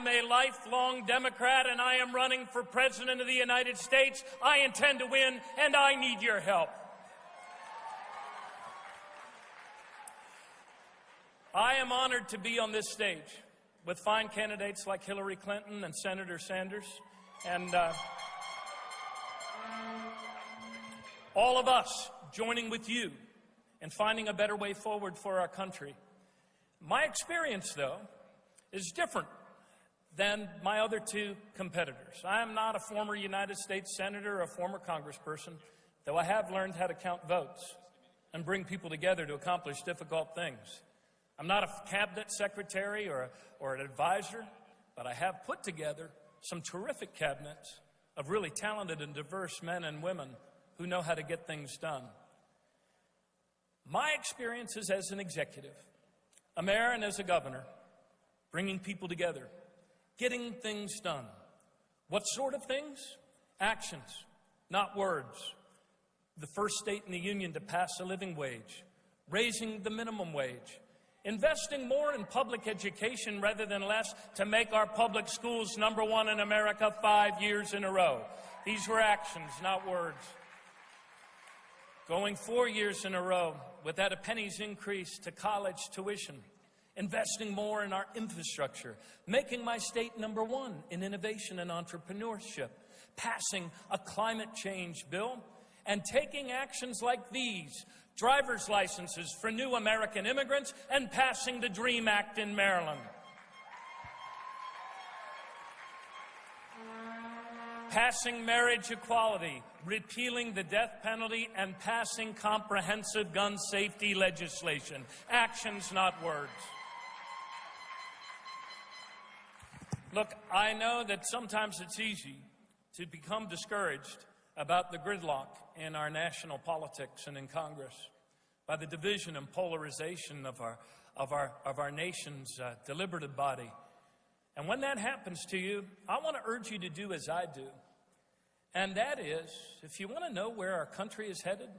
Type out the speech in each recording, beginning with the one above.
I'm a lifelong Democrat, and I am running for President of the United States. I intend to win, and I need your help. I am honored to be on this stage with fine candidates like Hillary Clinton and Senator Sanders, and all of us joining with you in finding a better way forward for our country. My experience, though, is different than my other two competitors. I am not a former United States Senator or a former Congressperson, though I have learned how to count votes and bring people together to accomplish difficult things. I'm not a cabinet secretary or an advisor, but I have put together some terrific cabinets of really talented and diverse men and women who know how to get things done. My experiences as an executive, a mayor and as a governor, bringing people together, getting things done. What sort of things? Actions, not words. The first state in the union to pass a living wage, raising the minimum wage, investing more in public education rather than less to make our public schools #1 in America 5 years in a row. These were actions, not words. Going 4 years in a row without a penny's increase to college tuition. Investing more in our infrastructure, making my state #1 in innovation and entrepreneurship, passing a climate change bill, and taking actions like these, driver's licenses for new American immigrants, and passing the DREAM Act in Maryland. Passing marriage equality, repealing the death penalty, and passing comprehensive gun safety legislation. Actions, not words. Look, I know that sometimes it's easy to become discouraged about the gridlock in our national politics and in Congress, by the division and polarization of our nation's deliberative body. And when that happens to you, I want to urge you to do as I do. And that is, if you want to know where our country is headed,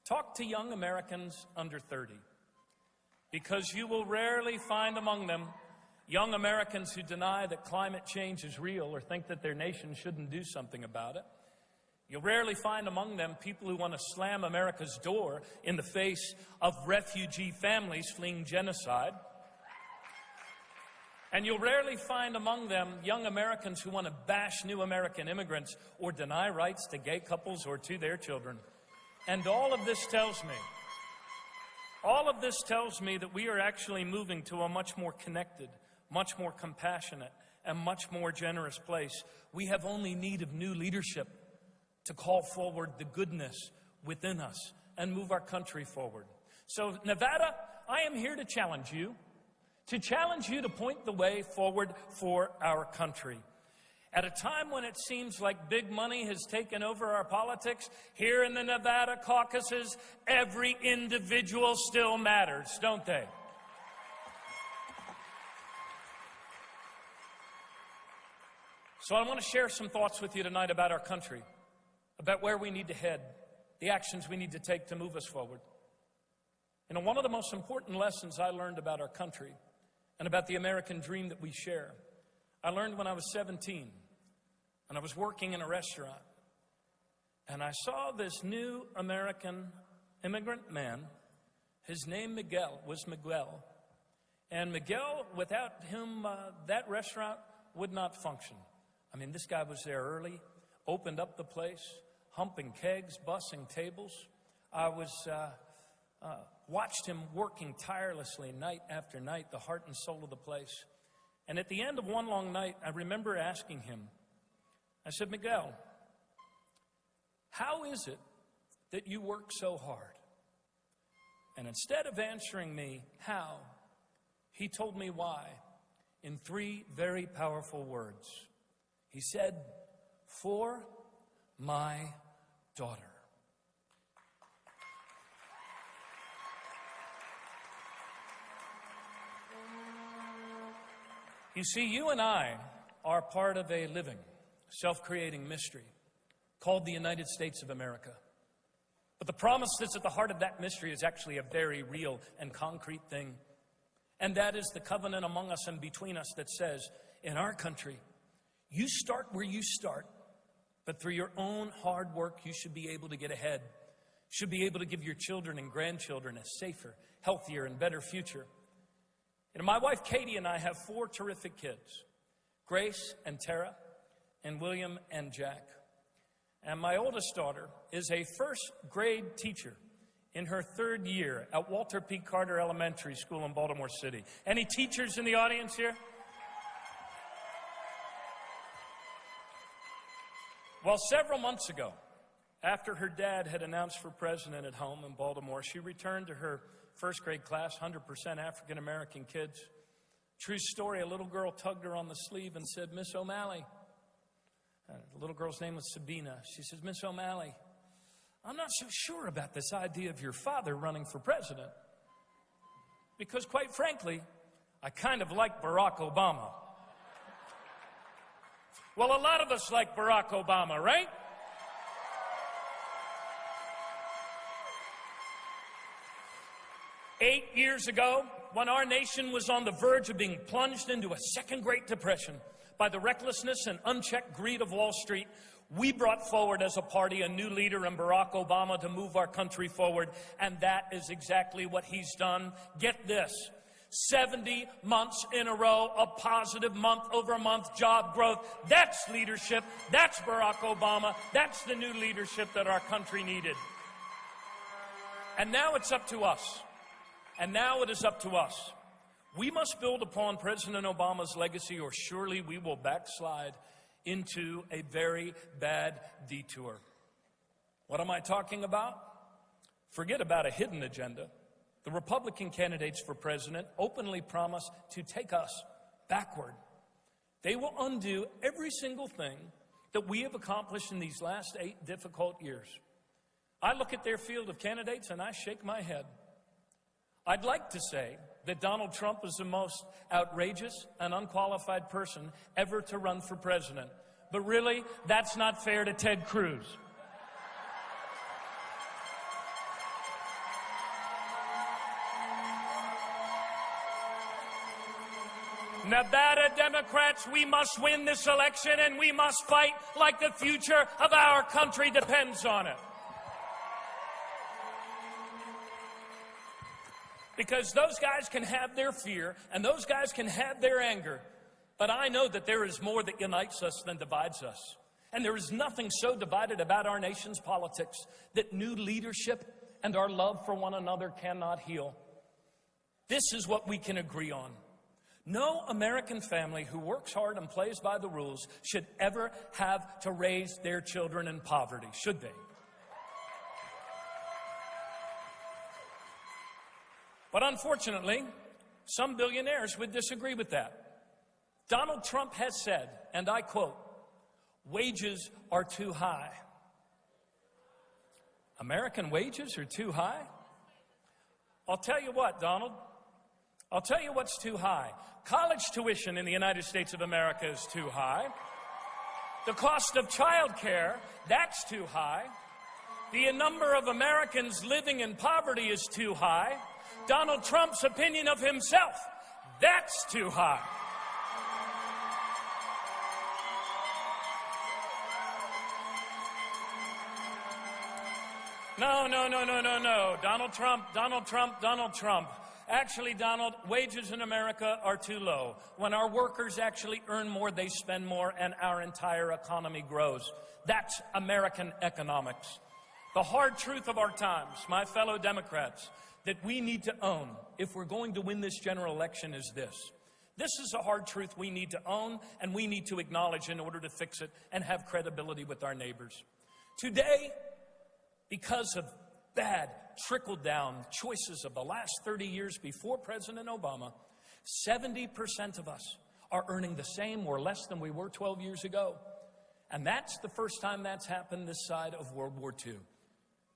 talk to young Americans under 30. Because you will rarely find among them young Americans who deny that climate change is real or think that their nation shouldn't do something about it. You'll rarely find among them people who want to slam America's door in the face of refugee families fleeing genocide. And you'll rarely find among them young Americans who want to bash new American immigrants or deny rights to gay couples or to their children. And all of this tells me that we are actually moving to a much more connected, much more compassionate, and much more generous place. We have only need of new leadership to call forward the goodness within us and move our country forward. So, Nevada, I am here to challenge you to point the way forward for our country. At a time when it seems like big money has taken over our politics, here in the Nevada caucuses, every individual still matters, don't they? So I want to share some thoughts with you tonight about our country, about where we need to head, the actions we need to take to move us forward. You know, one of the most important lessons I learned about our country and about the American dream that we share, I learned when I was 17, and I was working in a restaurant, and I saw this new American immigrant man. His name was Miguel. And Miguel, without him, that restaurant would not function. I mean, this guy was there early, opened up the place, humping kegs, bussing tables. I watched him working tirelessly night after night, the heart and soul of the place. And at the end of one long night, I remember asking him, I said, Miguel, how is it that you work so hard? And instead of answering me how, he told me why in 3 very powerful words. He said, for my daughter. You see, you and I are part of a living, self-creating mystery called the United States of America. But the promise that's at the heart of that mystery is actually a very real and concrete thing. And that is the covenant among us and between us that says, in our country, you start where you start, but through your own hard work, you should be able to get ahead. Should be able to give your children and grandchildren a safer, healthier, and better future. And my wife, Katie, and I have 4 terrific kids, Grace and Tara, and William and Jack. And my oldest daughter is a first grade teacher in her 3rd year at Walter P. Carter Elementary School in Baltimore City. Any teachers in the audience here? Well, several months ago, after her dad had announced for president at home in Baltimore, she returned to her 1st grade class, 100% African-American kids. True story, a little girl tugged her on the sleeve and said, "Miss O'Malley." The little girl's name was Sabina. She says, "Miss O'Malley, I'm not so sure about this idea of your father running for president. Because quite frankly, I kind of like Barack Obama." Well, a lot of us like Barack Obama, right? Eight years ago, when our nation was on the verge of being plunged into a second Great Depression by the recklessness and unchecked greed of Wall Street, we brought forward as a party a new leader in Barack Obama to move our country forward, and that is exactly what he's done. Get this, 70 months in a row of positive month-over-month job growth. That's leadership. That's Barack Obama. That's the new leadership that our country needed. And now it's up to us. And now it is up to us. We must build upon President Obama's legacy, or surely we will backslide into a very bad detour. What am I talking about? Forget about a hidden agenda. The Republican candidates for president openly promise to take us backward. They will undo every single thing that we have accomplished in these last 8 difficult years. I look at their field of candidates and I shake my head. I'd like to say that Donald Trump is the most outrageous and unqualified person ever to run for president. But really, that's not fair to Ted Cruz. Nevada Democrats, we must win this election, and we must fight like the future of our country depends on it. Because those guys can have their fear, and those guys can have their anger. But I know that there is more that unites us than divides us. And there is nothing so divided about our nation's politics that new leadership and our love for one another cannot heal. This is what we can agree on. No American family who works hard and plays by the rules should ever have to raise their children in poverty, should they? But unfortunately, some billionaires would disagree with that. Donald Trump has said, and I quote, "Wages are too high." American wages are too high? I'll tell you what, Donald. I'll tell you what's too high. College tuition in the United States of America is too high. The cost of child care, that's too high. The number of Americans living in poverty is too high. Donald Trump's opinion of himself, that's too high. No. Donald Trump. Actually, Donald, wages in America are too low. When our workers actually earn more, they spend more, and our entire economy grows. That's American economics. The hard truth of our times, my fellow Democrats, that we need to own if we're going to win this general election is this. This is a hard truth we need to own and we need to acknowledge in order to fix it and have credibility with our neighbors. Today, because of bad trickle-down choices of the last 30 years before President Obama, 70% of us are earning the same or less than we were 12 years ago. And that's the first time that's happened this side of World War II.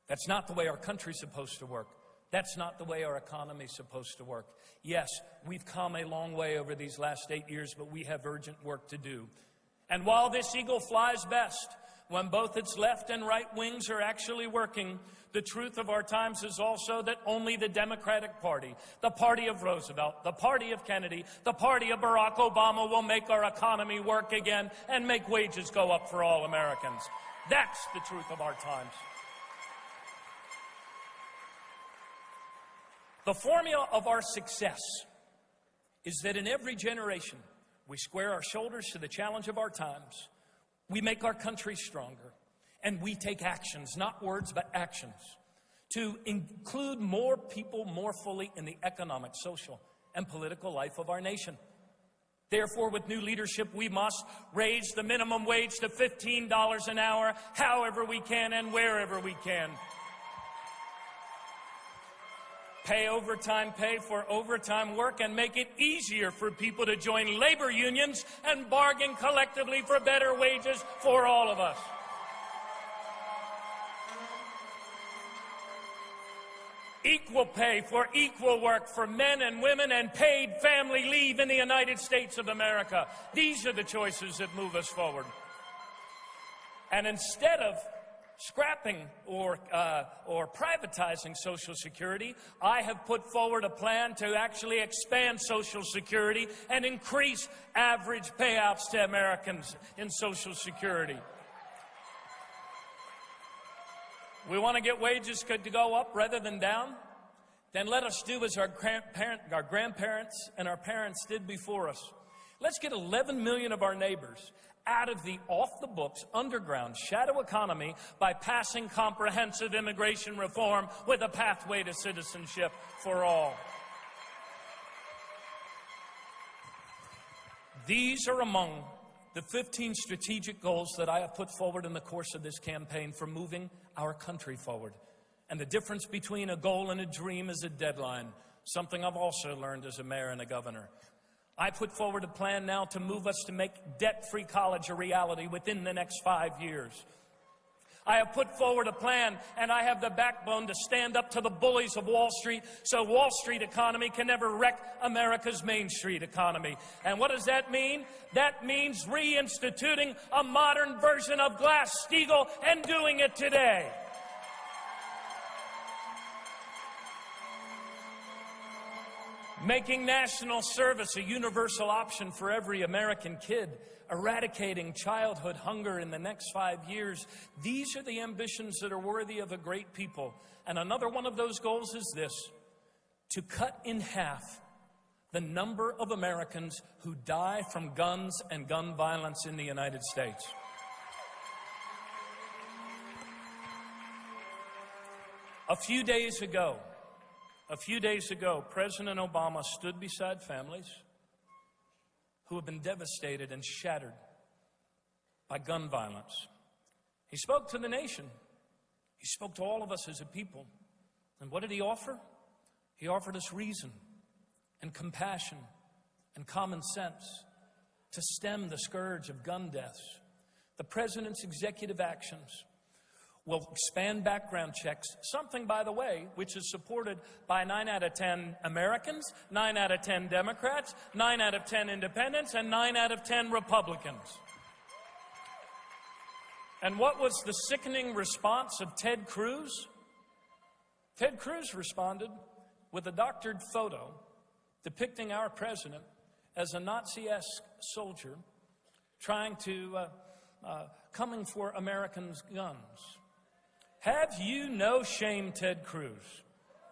That's not the way our country's supposed to work. That's not the way our economy's supposed to work. Yes, we've come a long way over these last 8 years, but we have urgent work to do. And while this eagle flies best when both its left and right wings are actually working, the truth of our times is also that only the Democratic Party, the party of Roosevelt, the party of Kennedy, the party of Barack Obama will make our economy work again and make wages go up for all Americans. That's the truth of our times. The formula of our success is that in every generation, we square our shoulders to the challenge of our times, we make our country stronger, and we take actions, not words, but actions, to include more people more fully in the economic, social, and political life of our nation. Therefore, with new leadership, we must raise the minimum wage to $15 an hour, however we can and wherever we can. Pay overtime pay for overtime work and make it easier for people to join labor unions and bargain collectively for better wages for all of us. Equal pay for equal work for men and women and paid family leave in the United States of America. These are the choices that move us forward. And instead of scrapping or privatizing Social Security, I have put forward a plan to actually expand Social Security and increase average payouts to Americans in Social Security. We want to get wages to go up rather than down? Then let us do as our grandparents and our parents did before us. Let's get 11 million of our neighbors out of the off-the-books, underground, shadow economy by passing comprehensive immigration reform with a pathway to citizenship for all. These are among the 15 strategic goals that I have put forward in the course of this campaign for moving our country forward. And the difference between a goal and a dream is a deadline, something I've also learned as a mayor and a governor. I put forward a plan now to move us to make debt-free college a reality within the next 5 years. I have put forward a plan, and I have the backbone to stand up to the bullies of Wall Street so Wall Street economy can never wreck America's Main Street economy. And what does that mean? That means reinstituting a modern version of Glass-Steagall and doing it today. Making national service a universal option for every American kid, eradicating childhood hunger in the next 5 years. These are the ambitions that are worthy of a great people. And another one of those goals is this: to cut in half the number of Americans who die from guns and gun violence in the United States. A few days ago, President Obama stood beside families who have been devastated and shattered by gun violence. He spoke to the nation. He spoke to all of us as a people. And what did he offer? He offered us reason and compassion and common sense to stem the scourge of gun deaths. The president's executive actions will expand background checks, something, by the way, which is supported by 9 out of 10 Americans, 9 out of 10 Democrats, 9 out of 10 independents, and 9 out of 10 Republicans. And what was the sickening response of Ted Cruz? Ted Cruz responded with a doctored photo depicting our president as a Nazi-esque soldier trying to, coming for Americans' guns. Have you no shame, Ted Cruz?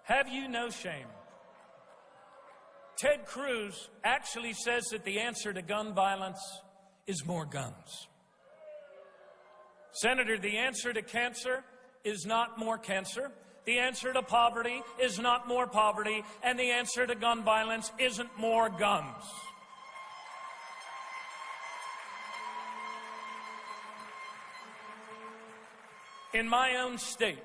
Have you no shame? Ted Cruz actually says that the answer to gun violence is more guns. Senator, the answer to cancer is not more cancer. The answer to poverty is not more poverty. And the answer to gun violence isn't more guns. In my own state,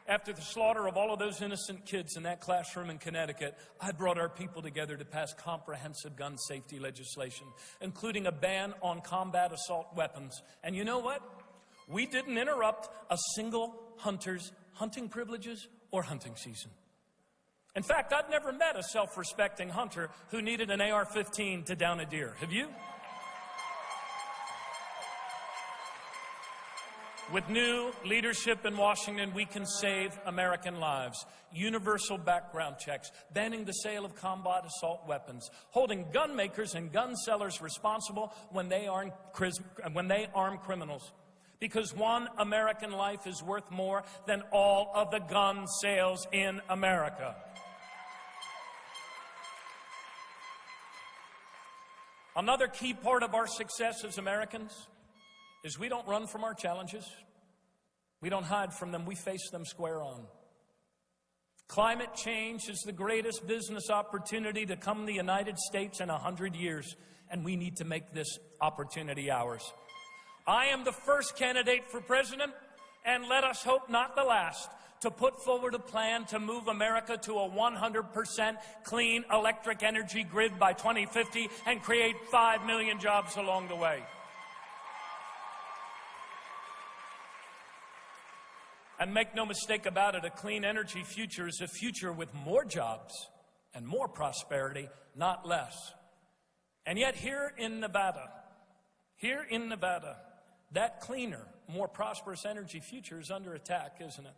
after the slaughter of all of those innocent kids in that classroom in Connecticut, I brought our people together to pass comprehensive gun safety legislation, including a ban on combat assault weapons. And you know what? We didn't interrupt a single hunter's hunting privileges or hunting season. In fact, I've never met a self-respecting hunter who needed an AR-15 to down a deer. Have you? With new leadership in Washington, we can save American lives. Universal background checks, banning the sale of combat assault weapons, holding gun makers and gun sellers responsible when they arm criminals. Because one American life is worth more than all of the gun sales in America. Another key part of our success as Americans is we don't run from our challenges. We don't hide from them. We face them square on. Climate change is the greatest business opportunity to come to the United States in 100 years, and we need to make this opportunity ours. I am the first candidate for president, and let us hope not the last, to put forward a plan to move America to a 100% clean electric energy grid by 2050 and create 5 million jobs along the way. And make no mistake about it, a clean energy future is a future with more jobs and more prosperity, not less. And yet here in Nevada, that cleaner, more prosperous energy future is under attack, isn't it?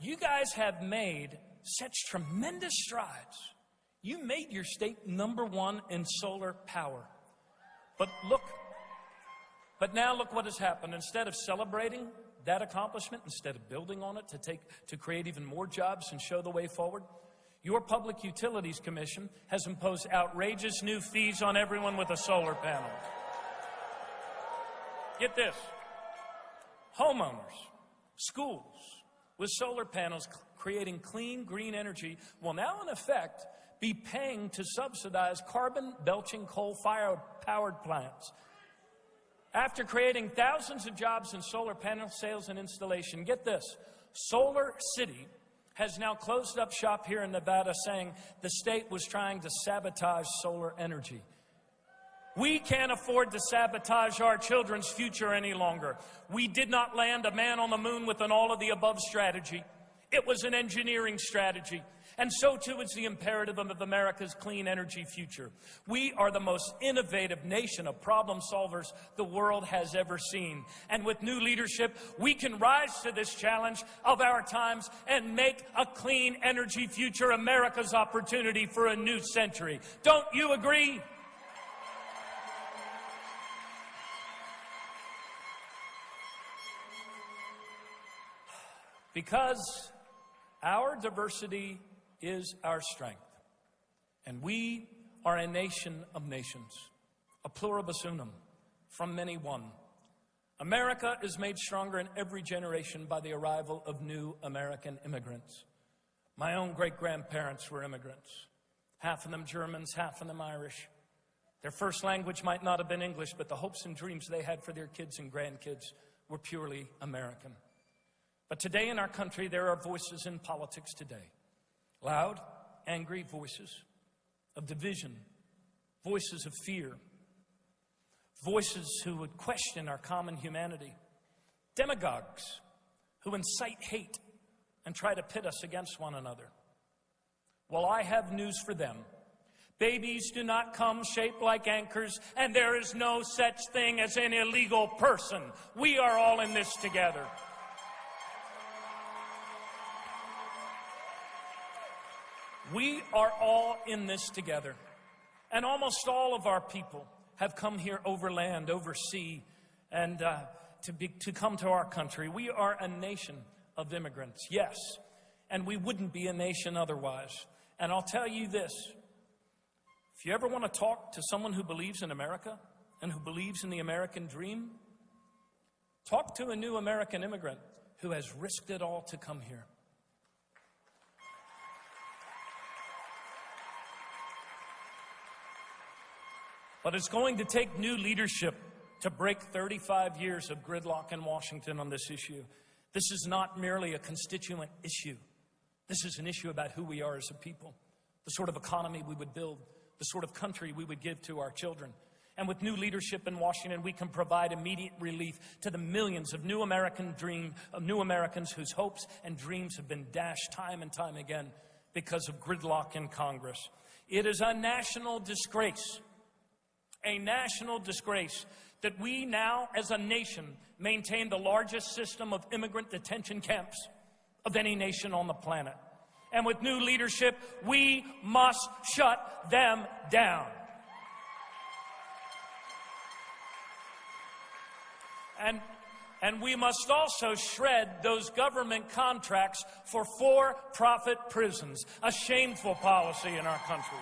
You guys have made such tremendous strides. You made your state #1 in solar power. But now look what has happened. Instead of celebrating that accomplishment, instead of building on it to create even more jobs and show the way forward, your Public Utilities Commission has imposed outrageous new fees on everyone with a solar panel. Get this, homeowners, schools with solar panels creating clean, green energy will now in effect be paying to subsidize carbon-belching coal-powered plants. After creating thousands of jobs in solar panel sales and installation, get this, Solar City has now closed up shop here in Nevada, saying the state was trying to sabotage solar energy. We can't afford to sabotage our children's future any longer. We did not land a man on the moon with an all-of-the-above strategy. It was an engineering strategy. And so too is the imperative of America's clean energy future. We are the most innovative nation of problem solvers the world has ever seen. And with new leadership, we can rise to this challenge of our times and make a clean energy future America's opportunity for a new century. Don't you agree? Because our diversity is our strength. And we are a nation of nations, a pluribus unum, from many one. America is made stronger in every generation by the arrival of new American immigrants. My own great-grandparents were immigrants, half of them Germans, half of them Irish. Their first language might not have been English, but the hopes and dreams they had for their kids and grandkids were purely American. But today in our country, there are voices in politics today. Loud, angry voices of division, voices of fear, voices who would question our common humanity, demagogues who incite hate and try to pit us against one another. Well, I have news for them. Babies do not come shaped like anchors, and there is no such thing as an illegal person. We are all in this together. We are all in this together. And almost all of our people have come here over land, over sea, and to come to our country. We are a nation of immigrants, yes, and we wouldn't be a nation otherwise. And I'll tell you this, if you ever want to talk to someone who believes in America and who believes in the American dream, talk to a new American immigrant who has risked it all to come here. But it's going to take new leadership to break 35 years of gridlock in Washington on this issue. This is not merely a constituent issue. This is an issue about who we are as a people, the sort of economy we would build, the sort of country we would give to our children. And with new leadership in Washington, we can provide immediate relief to the millions of new Americans whose hopes and dreams have been dashed time and time again because of gridlock in Congress. It is a national disgrace that we now, as a nation, maintain the largest system of immigrant detention camps of any nation on the planet. And with new leadership, we must shut them down. And we must also shred those government contracts for for-profit prisons, a shameful policy in our country.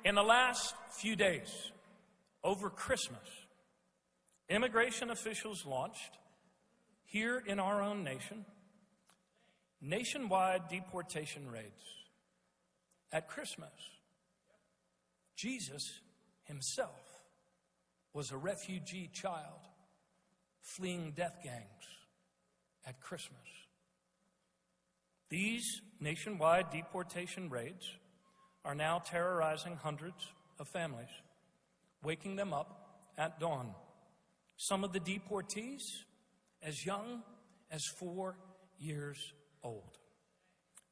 In the last few days, over Christmas, immigration officials launched, here in our own nation, nationwide deportation raids. At Christmas, Jesus himself was a refugee child fleeing death gangs at Christmas. These nationwide deportation raids are now terrorizing hundreds of families, waking them up at dawn. Some of the deportees as young as 4 years old,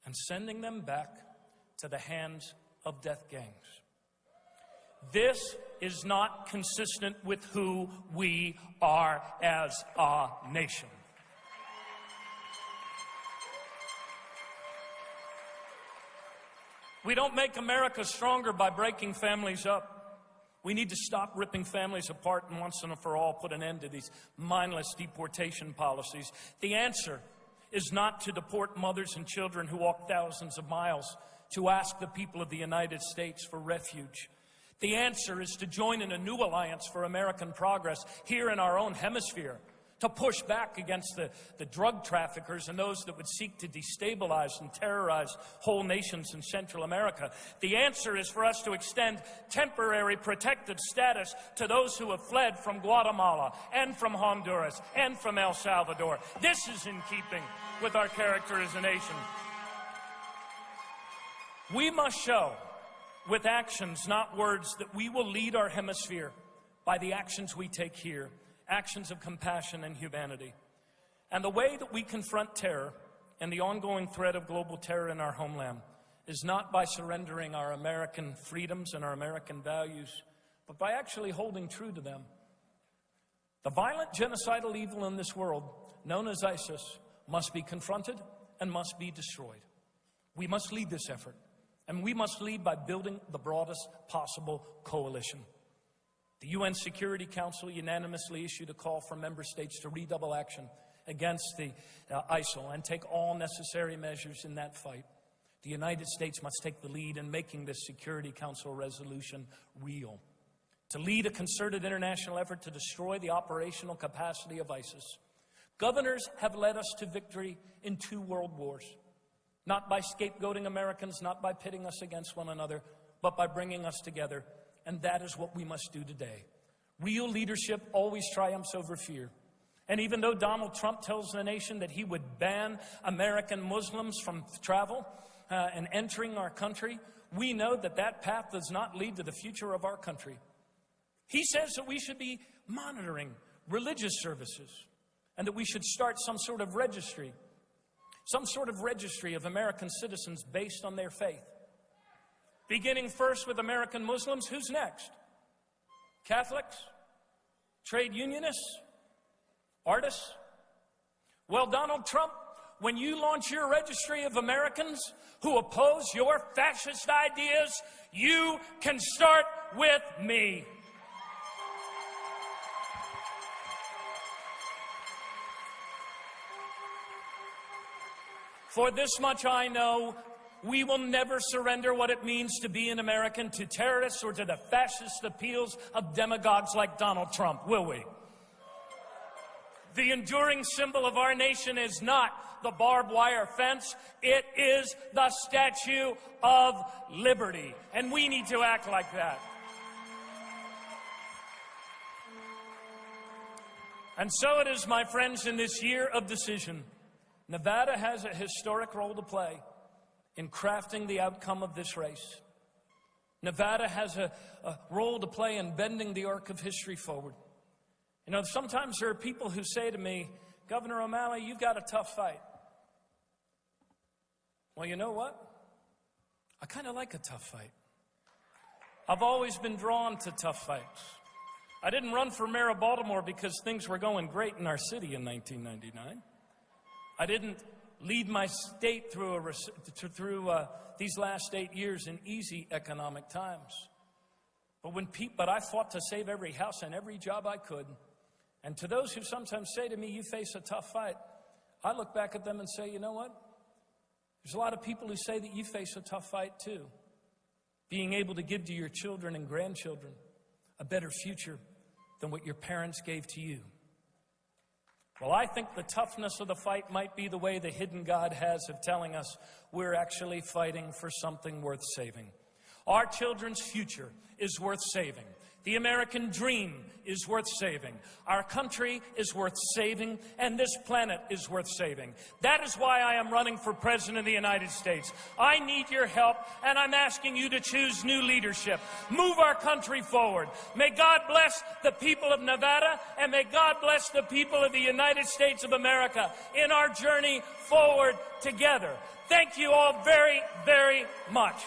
and sending them back to the hands of death gangs. This is not consistent with who we are as a nation. We don't make America stronger by breaking families up. We need to stop ripping families apart and once and for all put an end to these mindless deportation policies. The answer is not to deport mothers and children who walk thousands of miles to ask the people of the United States for refuge. The answer is to join in a new alliance for American progress here in our own hemisphere, to push back against the drug traffickers and those that would seek to destabilize and terrorize whole nations in Central America. The answer is for us to extend temporary protected status to those who have fled from Guatemala and from Honduras and from El Salvador. This is in keeping with our character as a nation. We must show with actions, not words, that we will lead our hemisphere by the actions we take here, actions of compassion and humanity. And the way that we confront terror and the ongoing threat of global terror in our homeland is not by surrendering our American freedoms and our American values, but by actually holding true to them. The violent genocidal evil in this world, known as ISIS, must be confronted and must be destroyed. We must lead this effort. And we must lead by building the broadest possible coalition. The UN Security Council unanimously issued a call for member states to redouble action against the ISIL and take all necessary measures in that fight. The United States must take the lead in making this Security Council resolution real. To lead a concerted international effort to destroy the operational capacity of ISIS. Governors have led us to victory in 2 world wars. Not by scapegoating Americans, not by pitting us against one another, but by bringing us together. And that is what we must do today. Real leadership always triumphs over fear. And even though Donald Trump tells the nation that he would ban American Muslims from travel and entering our country, we know that that path does not lead to the future of our country. He says that we should be monitoring religious services and that we should start some sort of registry of American citizens based on their faith. Beginning first with American Muslims, who's next? Catholics? Trade unionists? Artists? Well, Donald Trump, when you launch your registry of Americans who oppose your fascist ideas, you can start with me. For this much I know, we will never surrender what it means to be an American to terrorists or to the fascist appeals of demagogues like Donald Trump, will we? The enduring symbol of our nation is not the barbed wire fence, it is the Statue of Liberty, and we need to act like that. And so it is, my friends, in this year of decision, Nevada has a historic role to play in crafting the outcome of this race. Nevada has a role to play in bending the arc of history forward. You know, sometimes there are people who say to me, Governor O'Malley, you've got a tough fight. Well, you know what? I kind of like a tough fight. I've always been drawn to tough fights. I didn't run for mayor of Baltimore because things were going great in our city in 1999. I didn't lead my state through these last 8 years in easy economic times. But I fought to save every house and every job I could. And to those who sometimes say to me, you face a tough fight, I look back at them and say, you know what? There's a lot of people who say that you face a tough fight too. Being able to give to your children and grandchildren a better future than what your parents gave to you. Well, I think the toughness of the fight might be the way the hidden God has of telling us we're actually fighting for something worth saving. Our children's future is worth saving. The American dream is worth saving. Our country is worth saving, and this planet is worth saving. That is why I am running for President of the United States. I need your help, and I'm asking you to choose new leadership. Move our country forward. May God bless the people of Nevada, and may God bless the people of the United States of America in our journey forward together. Thank you all very, very much.